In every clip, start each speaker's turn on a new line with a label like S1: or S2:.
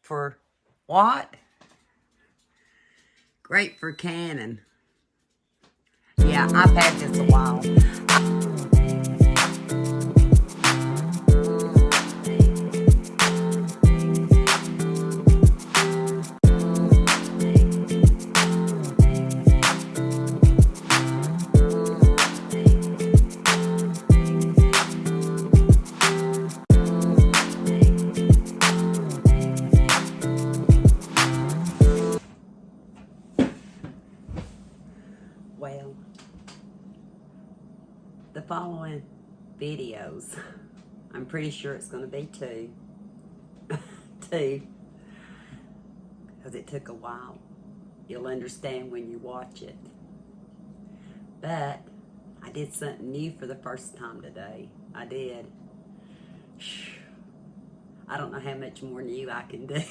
S1: for what? Great for canning. Yeah, I've had this a while. Well, the following videos, I'm pretty sure it's going to be two, because it took a while. You'll understand when you watch it. But I did something new for the first time today. I did. I don't know how much more new I can do.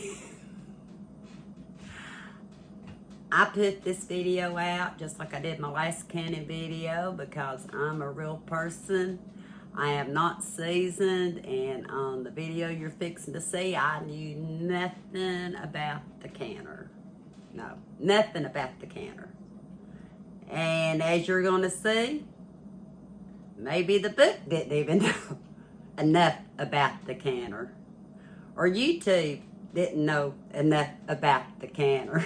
S1: I put this video out just like I did my last canning video because I'm a real person. I am not seasoned, and on the video you're fixing to see, I knew nothing about the canner. No, nothing about the canner. And as you're going to see, maybe the book didn't even know enough about the canner. Or YouTube didn't know enough about the canner.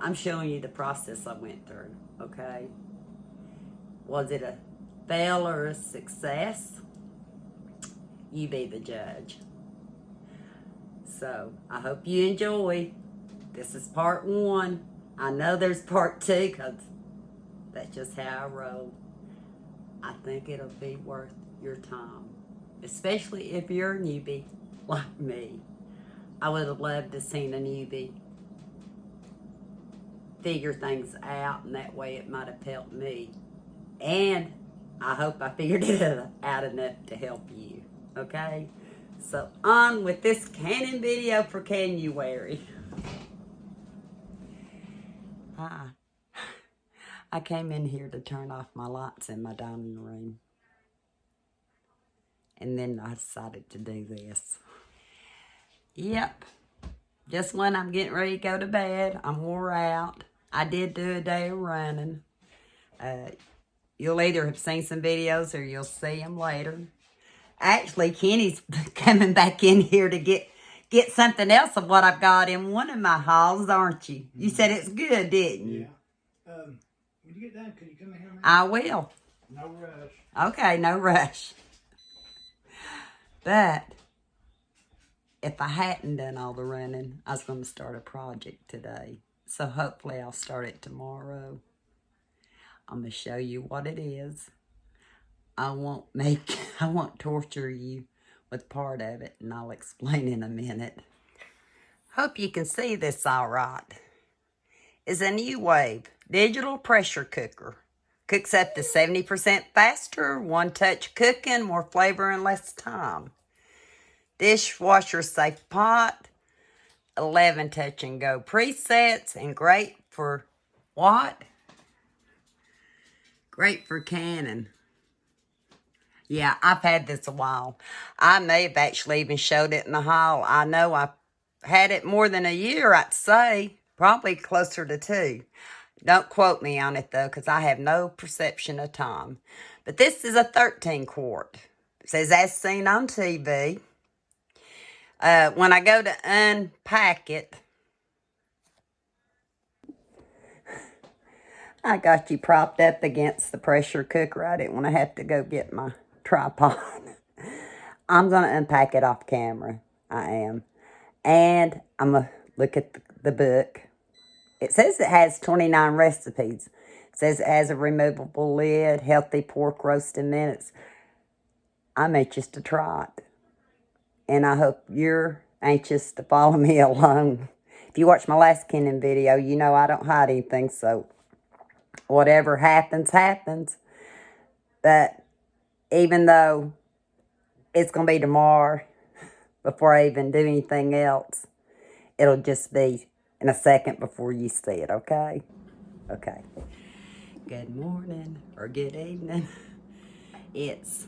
S1: I'm showing you the process I went through, okay? Was it a fail or a success? You be the judge. So, I hope you enjoy. This is part 1. I know there's part 2 because that's just how I roll. I think it'll be worth your time, especially if you're a newbie like me. I would have loved to have seen a newbie figure things out, and that way it might have helped me. And I hope I figured it out enough to help you, okay? So on with this canning video for January. I came in here to turn off my lights in my dining room. And then I decided to do this. Yep. Just when I'm getting ready to go to bed, I'm wore out. I did do a day of running. You'll either have seen some videos or you'll see them later. Actually, Kenny's coming back in here to get something else of what I've got in one of my hauls, aren't you? You said it's good, didn't you?
S2: Yeah. When you get done, could you come in here?
S1: I will.
S2: No rush.
S1: Okay, no rush. But if I hadn't done all the running, I was going to start a project today. So hopefully I'll start it tomorrow. I'm going to show you what it is. I won't torture you with part of it, and I'll explain in a minute. Hope you can see this all right. It's a Nuwave digital pressure cooker. Cooks up to 70% faster, one-touch cooking, more flavor in less time. Dishwasher safe pot, 11 touch and go presets, and great for what? Great for canning. Yeah, I've had this a while. I may have actually even showed it in the haul. I know I've had it more than a year, I'd say. Probably closer to 2. Don't quote me on it, though, because I have no perception of time. But this is a 13 quart. It says, as seen on TV. When I go to unpack it, I got you propped up against the pressure cooker. I didn't want to have to go get my tripod. I'm going to unpack it off camera. I am. And I'm going to look at the book. It says it has 29 recipes. It says it has a removable lid, healthy pork roast in minutes. I'm anxious to try it. And I hope you're anxious to follow me along. If you watch my last canning video, you know I don't hide anything, so whatever happens, happens. But even though it's going to be tomorrow before I even do anything else, it'll just be in a second before you see it, okay? Okay. Good morning or good evening. It's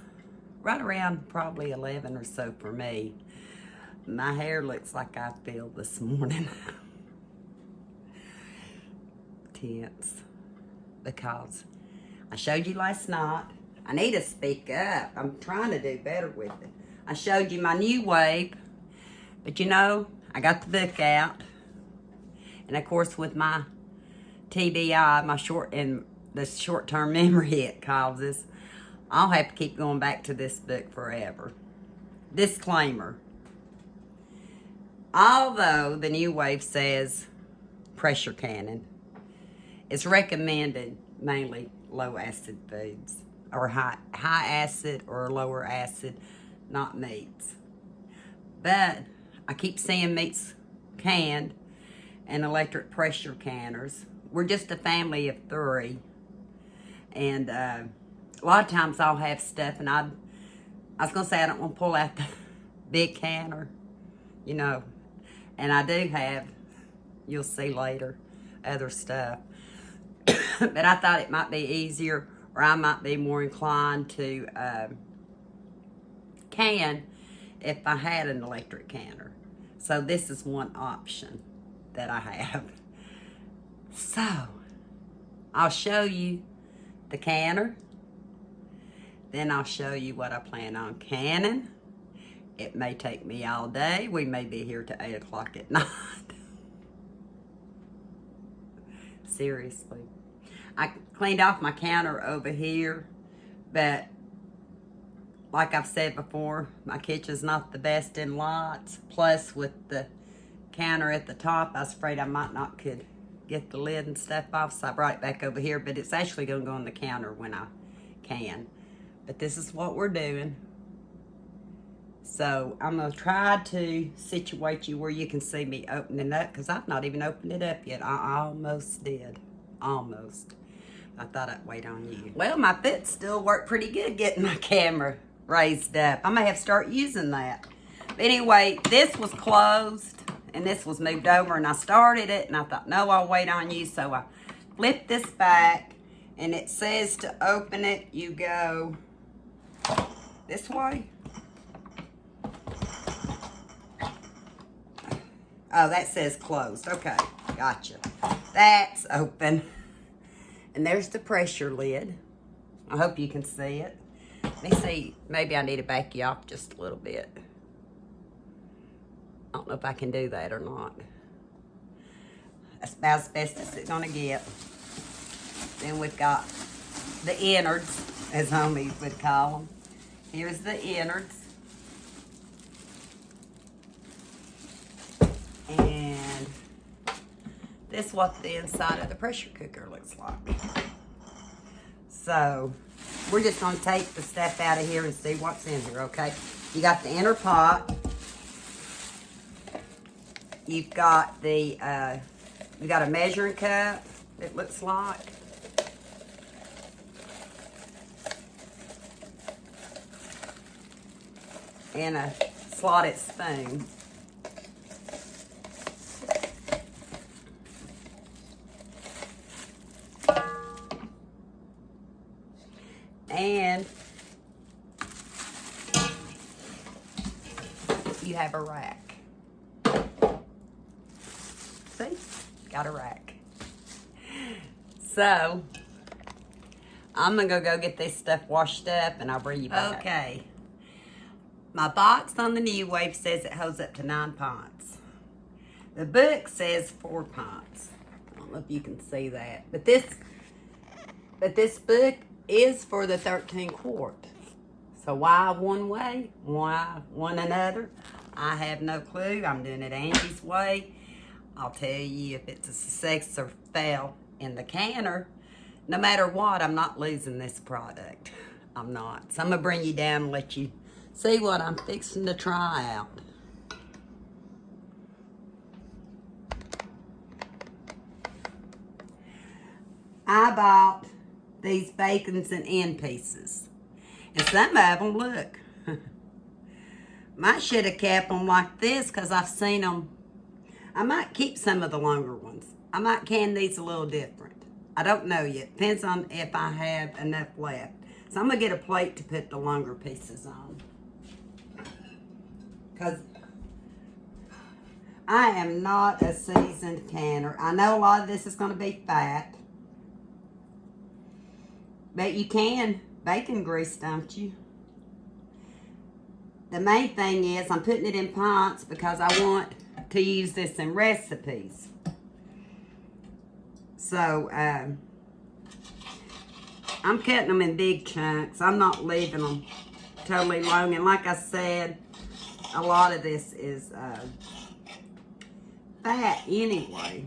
S1: right around probably 11 or so for me. My hair looks like I feel this morning. Tense. Because I showed you last night. I need to speak up. I'm trying to do better with it. I showed you my Nuwave. But you know, I got the book out. And of course with my TBI, the short-term memory it causes, I'll have to keep going back to this book forever. Disclaimer. Although the Nuwave says pressure canning, it's recommended mainly low acid foods or high acid or lower acid, not meats. But I keep seeing meats canned and electric pressure canners. We're just a family of 3. And a lot of times I'll have stuff and I was going to say I don't want to pull out the big canner, you know. And I do have, you'll see later, other stuff. But I thought it might be easier, or I might be more inclined to can if I had an electric canner. So this is one option that I have. So I'll show you the canner. Then I'll show you what I plan on canning. It may take me all day. We may be here till 8 o'clock at night. Seriously. I cleaned off my counter over here, but like I've said before, my kitchen's not the best in lots. Plus, with the counter at the top, I was afraid I might not could get the lid and stuff off, so I brought it back over here, but it's actually going to go on the counter when I can. But this is what we're doing. So I'm going to try to situate you where you can see me opening up, because I've not even opened it up yet. I almost did. Almost. I thought I'd wait on you. Well, my foot still worked pretty good getting my camera raised up. I may have to start using that. But anyway, this was closed and this was moved over, and I started it and I thought, no, I'll wait on you. So I flipped this back, and it says to open it, you go this way. Oh, that says closed. Okay, gotcha. That's open. And there's the pressure lid. I hope you can see it. Let me see. Maybe I need to back you off just a little bit. I don't know if I can do that or not. That's about as best as it's gonna get. Then we've got the innards, as homies would call them. Here's the innards. And this is what the inside of the pressure cooker looks like. So we're just going to take the stuff out of here and see what's in here, okay? You got the inner pot. You've got the you got a measuring cup, it looks like. And a slotted spoon. And you have a rack. See? Got a rack. So, I'm going to go get this stuff washed up and I'll bring you back. Okay. My box on the Nuwave says it holds up to 9 pints. The book says 4 pints. I don't know if you can see that. But this book is for the 13 quart. So why one way? Why one another? I have no clue. I'm doing it Angie's way. I'll tell you if it's a success or fail in the canner. No matter what, I'm not losing this product. I'm not. So I'm going to bring you down and let you see what I'm fixing to try out. I bought these bacons and end pieces. And some of them, look. Might should have kept them like this because I've seen them. I might keep some of the longer ones. I might can these a little different. I don't know yet. Depends on if I have enough left. So I'm going to get a plate to put the longer pieces on. Because I am not a seasoned canner. I know a lot of this is going to be fat. But you can bacon grease, don't you? The main thing is I'm putting it in pints because I want to use this in recipes. So, I'm cutting them in big chunks. I'm not leaving them totally long. And like I said, a lot of this is fat anyway.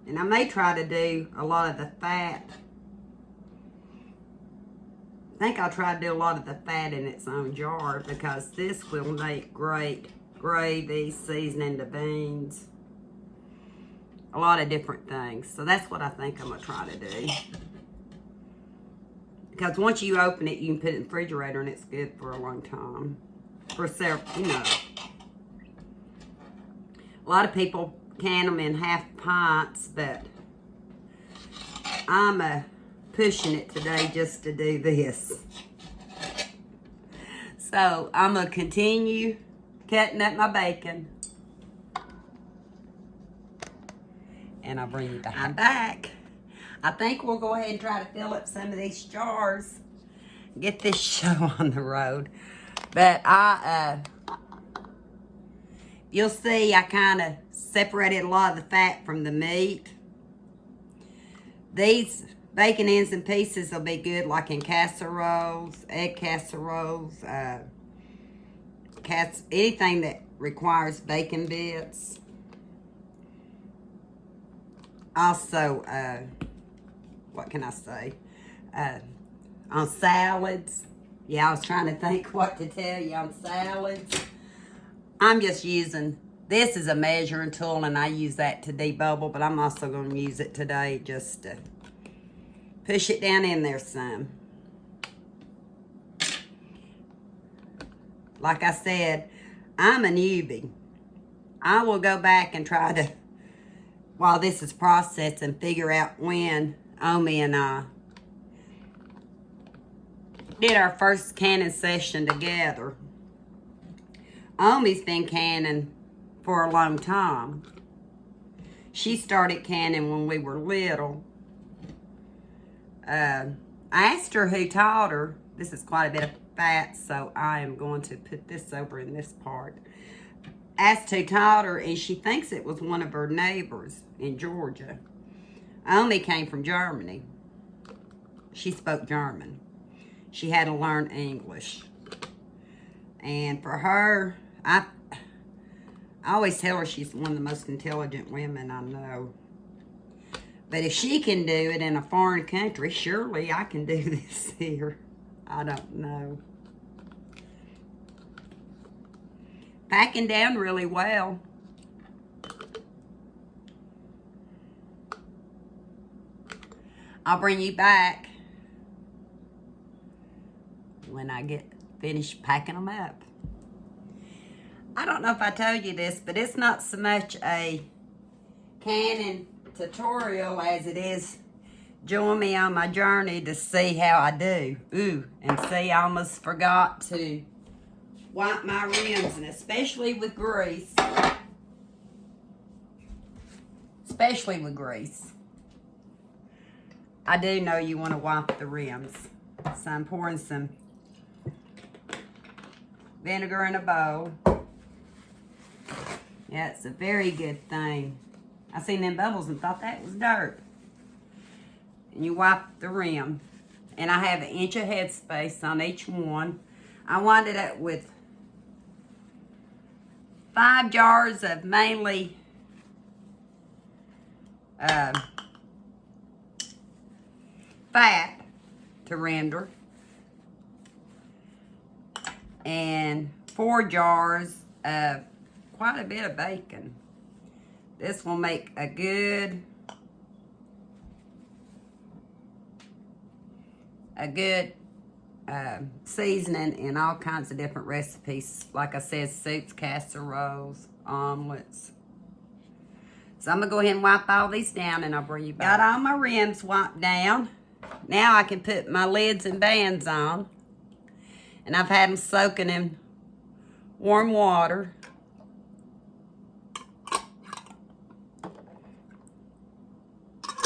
S1: And I may try to do a lot of the fat. I think I'll try to do a lot of the fat in its own jar because this will make great gravy, seasoning the beans. A lot of different things. So that's what I think I'm going to try to do. Because once you open it, you can put it in the refrigerator and it's good for a long time. For several, you know. A lot of people can them in half pints, but I'm pushing it today just to do this. So I'm going to continue cutting up my bacon. And I'll bring you back. I'm back. I think we'll go ahead and try to fill up some of these jars. Get this show on the road. But you'll see I kind of separated a lot of the fat from the meat. These bacon ends and pieces will be good like in casseroles, egg casseroles, anything that requires bacon bits. Also, what can I say? On salads. Yeah, I was trying to think what to tell you on salads. I'm just using, this is a measuring tool and I use that to debubble, but I'm also going to use it today just to push it down in there some. Like I said, I'm a newbie. I will go back and try to, while this is processing, figure out when Omi and I did our first canning session together. Omi's been canning for a long time. She started canning when we were little. I asked her who taught her. This is quite a bit of fat, so I am going to put this over in this part. Asked who taught her, and she thinks it was one of her neighbors in Georgia. Omi came from Germany. She spoke German. She had to learn English. And for her, I always tell her she's one of the most intelligent women I know. But if she can do it in a foreign country, surely I can do this here. I don't know. Packing down really well. I'll bring you back when I get finished packing them up. I don't know if I told you this, but it's not so much a canning tutorial as it is join me on my journey to see how I do. Ooh, and see, I almost forgot to wipe my rims, and especially with grease. Especially with grease. I do know you want to wipe the rims. So I'm pouring some vinegar in a bowl. Yeah, it's a very good thing. I seen them bubbles and thought that was dirt. And you wipe the rim. And I have 1 inch of headspace on each one. I wound it up with 5 jars of mainly fat to render. And 4 jars of quite a bit of bacon. This will make a good seasoning in all kinds of different recipes. Like I said, soups, casseroles, omelets. So I'm going to go ahead and wipe all these down and I'll bring you back. Got all my rims wiped down. Now I can put my lids and bands on. And I've had them soaking in warm water.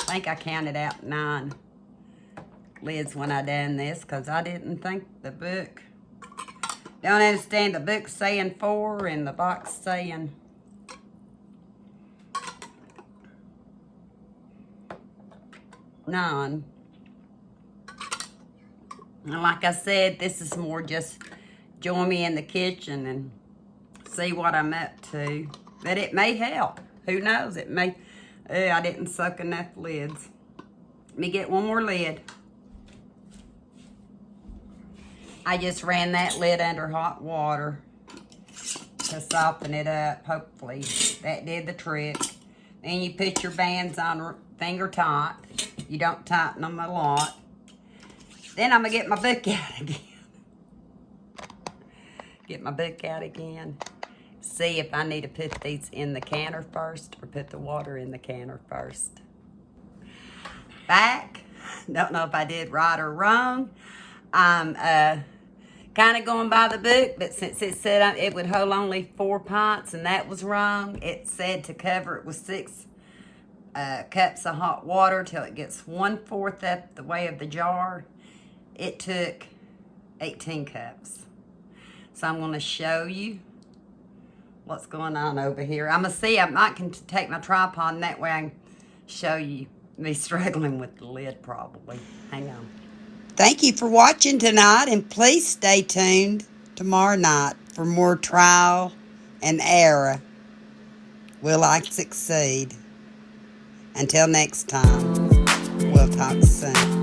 S1: think I counted out 9 lids when I done this, because I didn't think the book. Don't understand the book saying 4 and the box saying 9. And like I said, this is more just join me in the kitchen and see what I'm up to. But it may help. Who knows? It may. I didn't suck enough lids. Let me get one more lid. I just ran that lid under hot water to soften it up, hopefully. That did the trick. Then you put your bands on finger tight. You don't tighten them a lot. Then I'm going to get my book out again. Get my book out again. See if I need to put these in the canner first or put the water in the canner first. Back. Don't know if I did right or wrong. I'm kind of going by the book, but since it said it would hold only 4 pints and that was wrong, it said to cover it with 6 cups of hot water till it gets 1/4 up the way of the jar. It took 18 cups. So I'm going to show you what's going on over here. I'm going to see. I might can take my tripod, and that way I can show you me struggling with the lid probably. Hang on. Thank you for watching tonight, and please stay tuned tomorrow night for more trial and error. Will I succeed? Until next time, we'll talk soon.